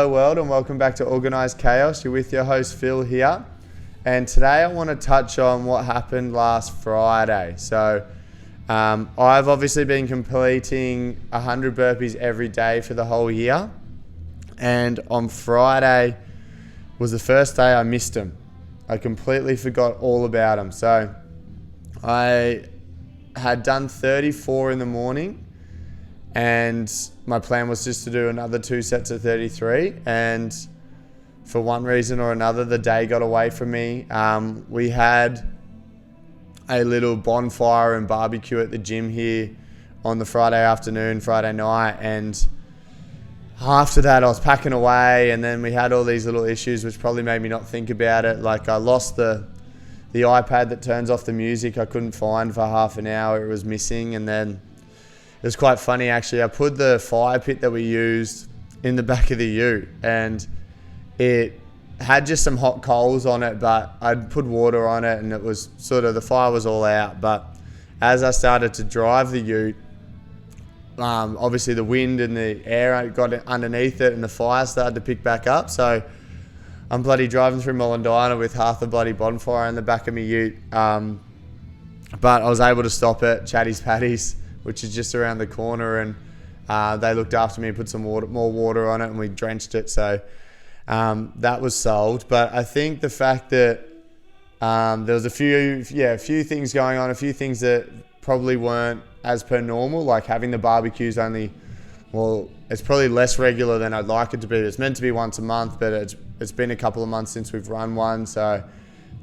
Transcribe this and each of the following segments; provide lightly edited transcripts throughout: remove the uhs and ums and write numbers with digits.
Hello world and welcome back to Organised Chaos. You're with your host Phil here, and today I want to touch on what happened last Friday. So I've obviously been completing 100 burpees every day for the whole year, and on Friday was the first day I missed them. I completely forgot all about them. So I had done 34 in the morning, and my plan was just to do another 2 sets of 33, and for one reason or another the day got away from me. We had a little bonfire and barbecue at the gym here on the Friday afternoon, Friday night, and after that I was packing away, and then we had all these little issues which probably made me not think about it. Like, I lost the iPad that turns off the music. I couldn't find for half an hour. It was missing. And then it was quite funny actually. I put the fire pit that we used in the back of the ute, and it had just some hot coals on it, but I'd put water on it and it was sort of, the fire was all out. But as I started to drive the ute, obviously the wind and the air got underneath it and the fire started to pick back up. So I'm bloody driving through Molondina with half the bloody bonfire in the back of my ute. But I was able to stop it, Chatty's Paddy's, which is just around the corner, and they looked after me and put some more water on it, and we drenched it. So that was solved. But I think the fact that there was a few things going on, a few things that probably weren't as per normal, like having the barbecues only, well, it's probably less regular than I'd like it to be. It's meant to be once a month, but it's been a couple of months since we've run one, so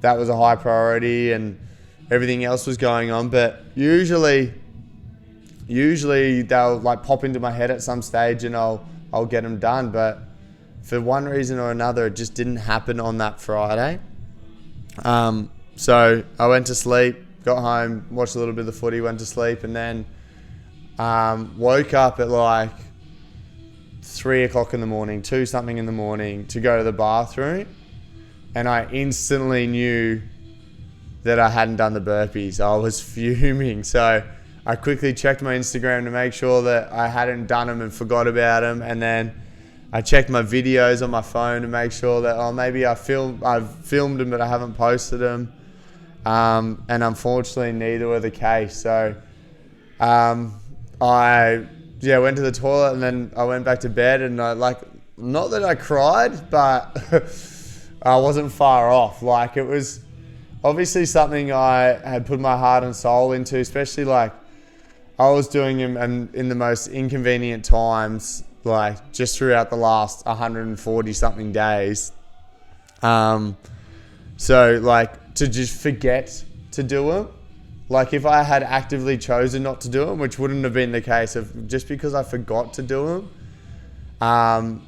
that was a high priority, and everything else was going on. But usually they'll like pop into my head at some stage and I'll get them done. But for one reason or another, it just didn't happen on that Friday. So I went to sleep, got home, watched a little bit of the footy, went to sleep, and then woke up at like 3 o'clock in the morning, 2 something in the morning, to go to the bathroom, and I instantly knew that I hadn't done the burpees. I was fuming. So I quickly checked my Instagram to make sure that I hadn't done them and forgot about them, and then I checked my videos on my phone to make sure that maybe I've filmed them but I haven't posted them, and unfortunately neither were the case. So I went to the toilet, and then I went back to bed, and not that I cried, but I wasn't far off. Like, it was obviously something I had put my heart and soul into, especially like I was doing them and in the most inconvenient times, like just throughout the last 140 something days. So like, to just forget to do them, like if I had actively chosen not to do them, which wouldn't have been the case, of just because I forgot to do them,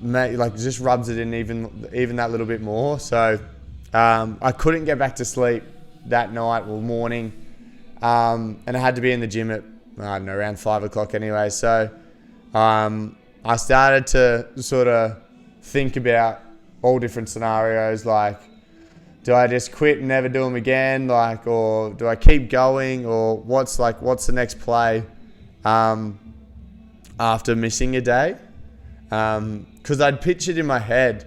like just rubs it in even that little bit more. So I couldn't get back to sleep that night or morning, and I had to be in the gym at, I don't know, around 5 o'clock anyway. So I started to sort of think about all different scenarios, like, do I just quit and never do them again, like, or do I keep going, or what's the next play after missing a day? Because I'd pictured in my head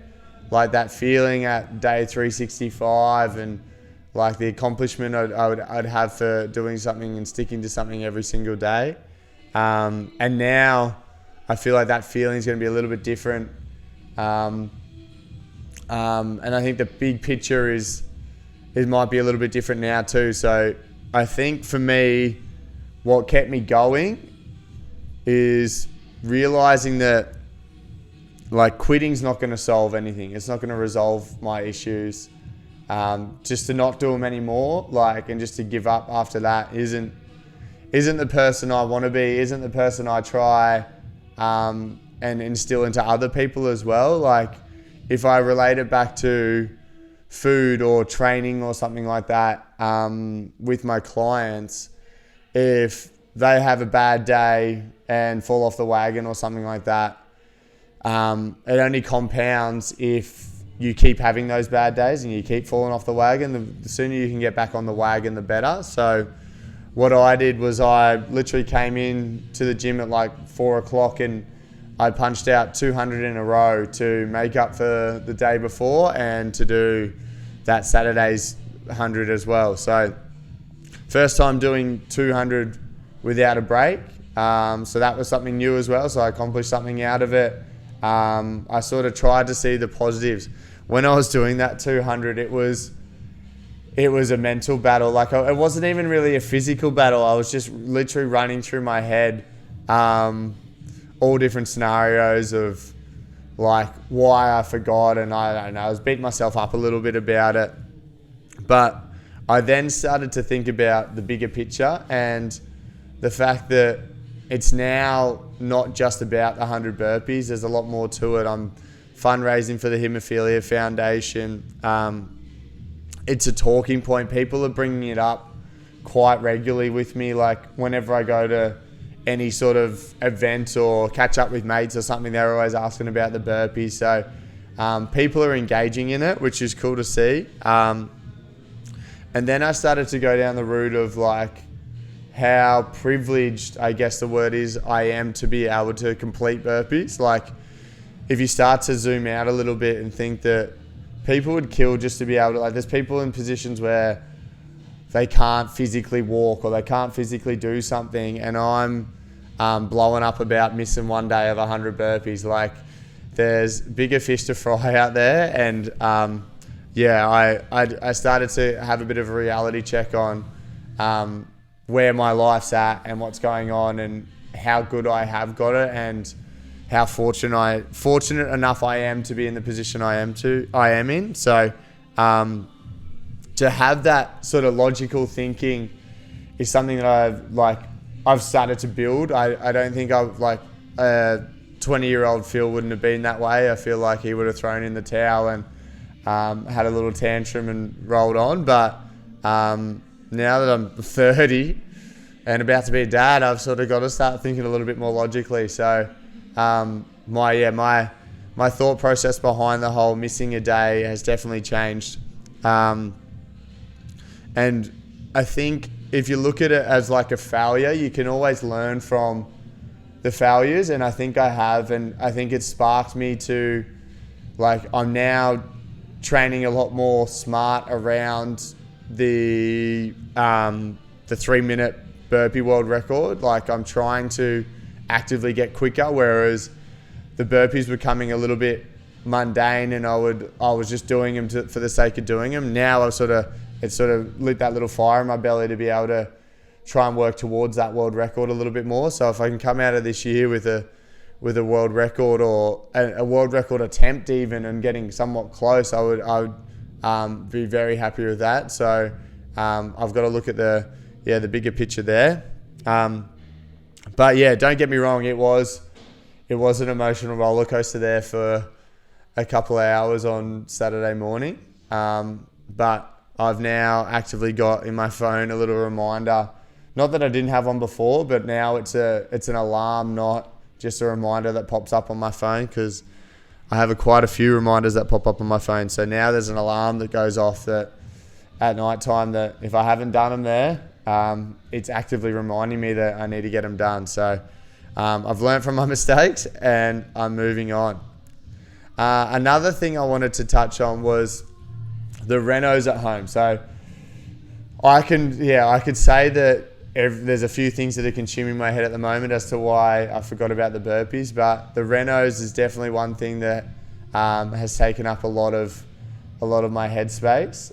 like that feeling at day 365, and like the accomplishment I'd have for doing something and sticking to something every single day. And now I feel like that feeling is going to be a little bit different. And I think the big picture it might be a little bit different now too. So I think for me, what kept me going is realizing that like quitting's not going to solve anything. It's not going to resolve my issues. Just to not do them anymore, like, and just to give up after that isn't the person I want to be, isn't the person I try and instill into other people as well. Like, if I relate it back to food or training or something like that, with my clients, if they have a bad day and fall off the wagon or something like that, it only compounds if you keep having those bad days and you keep falling off the wagon. The sooner you can get back on the wagon, the better. So what I did was I literally came in to the gym at like 4 o'clock, and I punched out 200 in a row to make up for the day before and to do that Saturday's 100 as well. So first time doing 200 without a break. So that was something new as well. So I accomplished something out of it. I sort of tried to see the positives. When I was doing that 200, it was a mental battle. Like, it wasn't even really a physical battle. I was just literally running through my head all different scenarios of like why I forgot, and I don't know, I was beating myself up a little bit about it. But I then started to think about the bigger picture and the fact that it's now not just about the 100 burpees. There's a lot more to it. I'm fundraising for the Haemophilia Foundation. It's a talking point. People are bringing it up quite regularly with me. Like whenever I go to any sort of event or catch up with mates or something, they're always asking about the burpees. So people are engaging in it, which is cool to see. And then I started to go down the route of like how privileged, I guess the word is, I am to be able to complete burpees. Like if you start to zoom out a little bit and think that people would kill just to be able to, like there's people in positions where they can't physically walk or they can't physically do something, and I'm blowing up about missing one day of 100 burpees. Like there's bigger fish to fry out there. And I started to have a bit of a reality check on where my life's at and what's going on and how good I have got it and how fortunate enough I am to be in the position I am in. So to have that sort of logical thinking is something that I've started to build. I don't think I've like a 20-year-old Phil wouldn't have been that way. I feel like he would have thrown in the towel and had a little tantrum and rolled on. But now that I'm 30 and about to be a dad, I've sort of got to start thinking a little bit more logically. So my thought process behind the whole missing a day has definitely changed. And I think if you look at it as like a failure, you can always learn from the failures. And I think I have, and I think it sparked me to, like, I'm now training a lot more smart around the 3-minute burpee world record. Like I'm trying to actively get quicker, whereas the burpees were coming a little bit mundane and I was just doing them for the sake of doing them. Now it sort of lit that little fire in my belly to be able to try and work towards that world record a little bit more. So if I can come out of this year with a world record or a world record attempt even and getting somewhat close, I would be very happy with that. So I've got to look at the bigger picture there. But yeah, don't get me wrong, it was an emotional roller coaster there for a couple of hours on Saturday morning. But I've now actively got in my phone a little reminder. Not that I didn't have one before, but now it's an alarm, not just a reminder that pops up on my phone, because I have quite a few reminders that pop up on my phone. So now there's an alarm that goes off that at night time that if I haven't done them there, it's actively reminding me that I need to get them done. So I've learned from my mistakes and I'm moving on. Another thing I wanted to touch on was the renos at home. So I could say that there's a few things that are consuming my head at the moment as to why I forgot about the burpees, but the renos is definitely one thing that has taken up a lot of my headspace.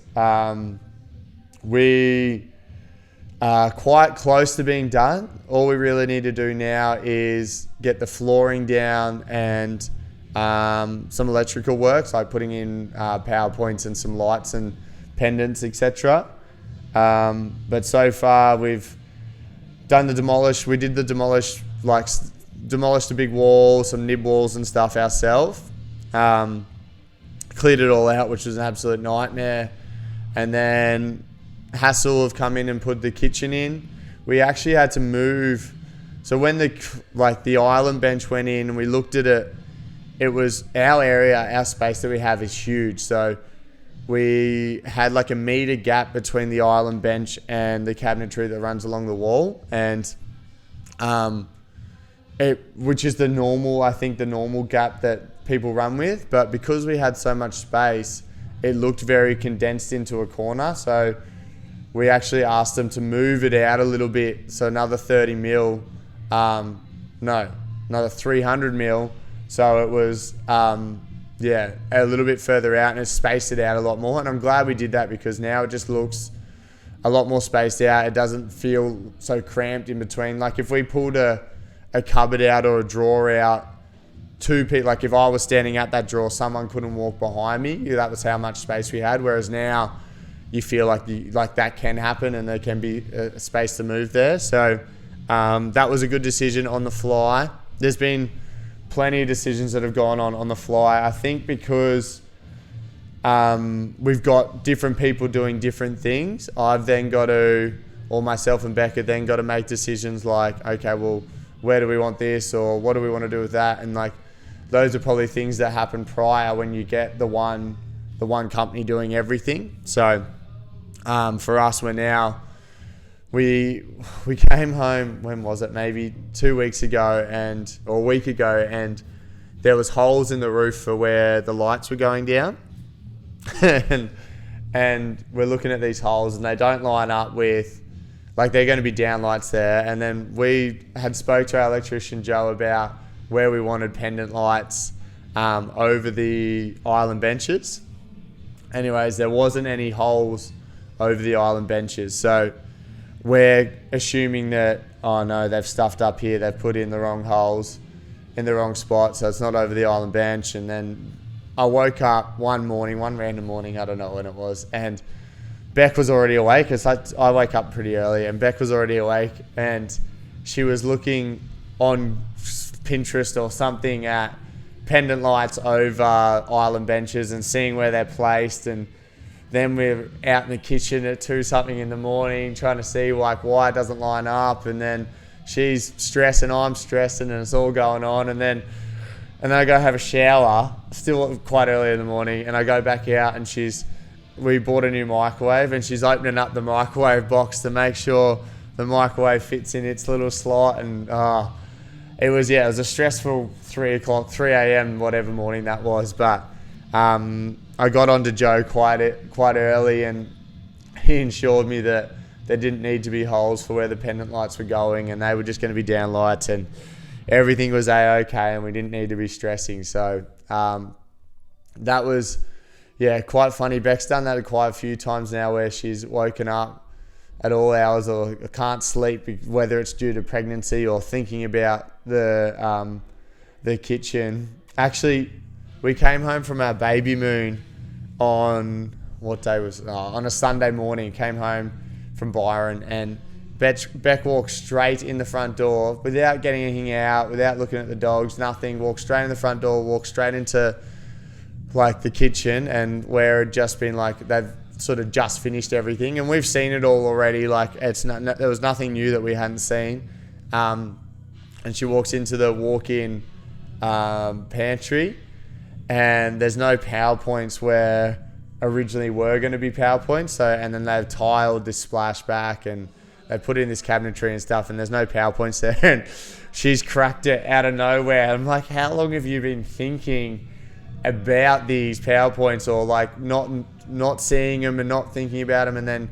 We are quite close to being done. All we really need to do now is get the flooring down and some electrical works, like putting in power points and some lights and pendants, etc. But so far we've done the demolish. We did the demolished a big wall, some nib walls and stuff ourselves. Cleared it all out, which was an absolute nightmare. And then hassle have come in and put the kitchen in. We actually had to move. So when the island bench went in and we looked at it, it was our area, our space that we have is huge. So we had like a meter gap between the island bench and the cabinetry that runs along the wall. And which is the normal, I think the normal gap that people run with. But because we had so much space, it looked very condensed into a corner. So we actually asked them to move it out a little bit. So another 30 mil, another 300 mil. So it was, a little bit further out, and it spaced it out a lot more. And I'm glad we did that, because now it just looks a lot more spaced out. It doesn't feel so cramped in between. Like if we pulled a cupboard out or a drawer out, two people, like if I was standing at that drawer, someone couldn't walk behind me. That was how much space we had. Whereas now you feel like that can happen, and there can be a space to move there. So that was a good decision on the fly. There's been plenty of decisions that have gone on the fly. I think because we've got different people doing different things, I've then got to, or myself and Becca then got to make decisions like, okay, well, where do we want this, or what do we want to do with that? And like, those are probably things that happen prior when you get the one company doing everything. So for us, we're now, we came home, when was it? Maybe 2 weeks ago or a week ago, and there was holes in the roof for where the lights were going down. and we're looking at these holes, and they don't line up with, like, they're going to be down lights there. And then we had spoke to our electrician Joe about where we wanted pendant lights over the island benches. Anyways, there wasn't any holes over the island benches. So we're assuming that, oh no, they've stuffed up here, they've put in the wrong holes in the wrong spot, so it's not over the island bench. And then I woke up one random morning, I don't know when it was, and Beck was already awake, because I wake up pretty early, and Beck was already awake, and she was looking on Pinterest or something at pendant lights over island benches and seeing where they're placed. And then we're out in the kitchen at 2 something in the morning trying to see like why it doesn't line up, and then she's stressing, I'm stressing, and it's all going on. And then I go have a shower, still quite early in the morning, and I go back out, and we bought a new microwave, and she's opening up the microwave box to make sure the microwave fits in its little slot. And it was a stressful 3 a.m. whatever morning that was. But I got onto Joe quite early, and he assured me that there didn't need to be holes for where the pendant lights were going, and they were just going to be down lights, and everything was A-okay, and we didn't need to be stressing. So that was quite funny. Beck's done that quite a few times now, where she's woken up at all hours or can't sleep, whether it's due to pregnancy or thinking about the kitchen. Actually, we came home from our baby moon on, what day was it? On a Sunday morning. Came home from Byron, and Beck walked straight in the front door without getting anything out, without looking at the dogs, nothing. Walked straight in the front door, walked straight into like the kitchen, and where it had just been like they've sort of just finished everything, and we've seen it all already. Like there was nothing new that we hadn't seen. And she walks into the walk-in pantry, and there's no PowerPoints where originally were going to be PowerPoints. So, and then they've tiled this splashback, and they put in this cabinetry and stuff, and there's no PowerPoints there. And she's cracked it out of nowhere. I'm like, how long have you been thinking about these PowerPoints, or like not seeing them and not thinking about them, and then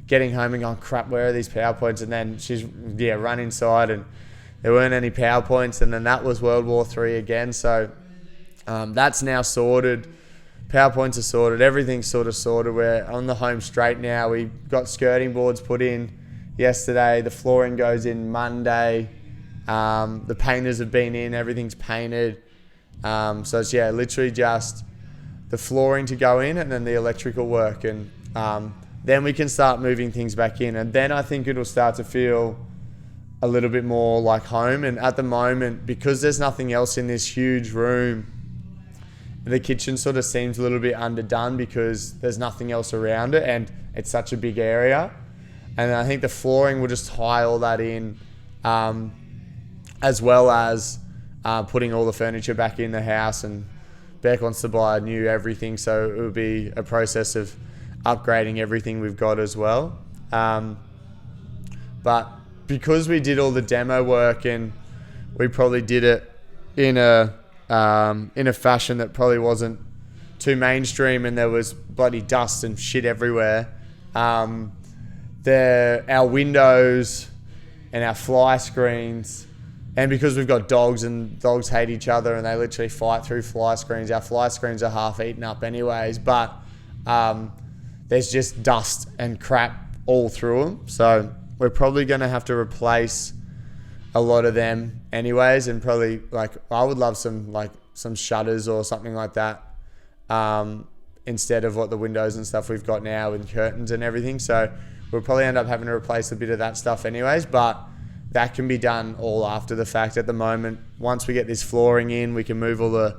getting home and going, crap, where are these PowerPoints? And then she's run inside, and there weren't any PowerPoints. And then that was World War III again. So that's now sorted. PowerPoints are sorted. Everything's sort of sorted. We're on the home straight now. We got skirting boards put in yesterday. The flooring goes in Monday. The painters have been in. Everything's painted. So it's literally just the flooring to go in, and then the electrical work, and then we can start moving things back in, and then I think it'll start to feel a little bit more like home. And at the moment, because there's nothing else in this huge room, the kitchen sort of seems a little bit underdone because there's nothing else around it, and it's such a big area. And I think the flooring will just tie all that in, as well as putting all the furniture back in the house. And Beck wants to buy new everything, so it will be a process of upgrading everything we've got as well. But because we did all the demo work and we probably did it in a fashion that probably wasn't too mainstream, and there was bloody dust and shit everywhere. Our windows and our fly screens, and because we've got dogs and dogs hate each other and they literally fight through fly screens, our fly screens are half eaten up anyways, but there's just dust and crap all through them. So we're probably going to have to replace a lot of them anyways, and probably I would love some shutters or something like that instead of what the windows and stuff we've got now with curtains and everything. So we'll probably end up having to replace a bit of that stuff anyways, but that can be done all after the fact. At the moment, once we get this flooring in, we can move all the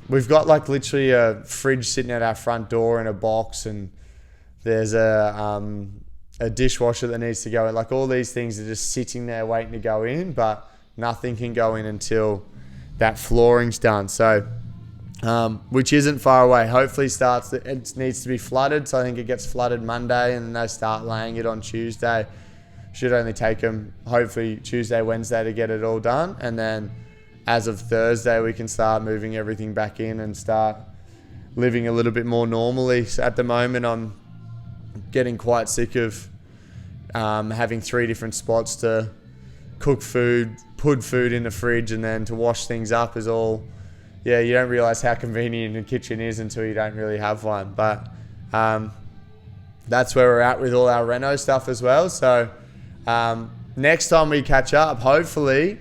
we've got literally a fridge sitting at our front door in a box, and there's a dishwasher that needs to go in. All these things are just sitting there waiting to go in, but nothing can go in until that flooring's done. So which isn't far away. Hopefully it needs to be flooded, so I think it gets flooded Monday and then they start laying it on Tuesday. Should only take them hopefully Tuesday, Wednesday to get it all done, and then as of Thursday we can start moving everything back in and start living a little bit more normally. So at the moment I'm getting quite sick of having 3 different spots to cook food, put food in the fridge, and then to wash things up is all... Yeah, you don't realise how convenient a kitchen is until you don't really have one. But that's where we're at with all our reno stuff as well. So next time we catch up, hopefully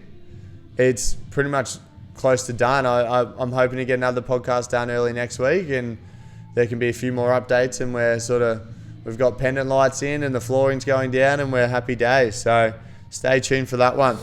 it's pretty much close to done. I'm hoping to get another podcast done early next week, and there can be a few more updates, and we've got pendant lights in and the flooring's going down and we're happy days. So stay tuned for that one.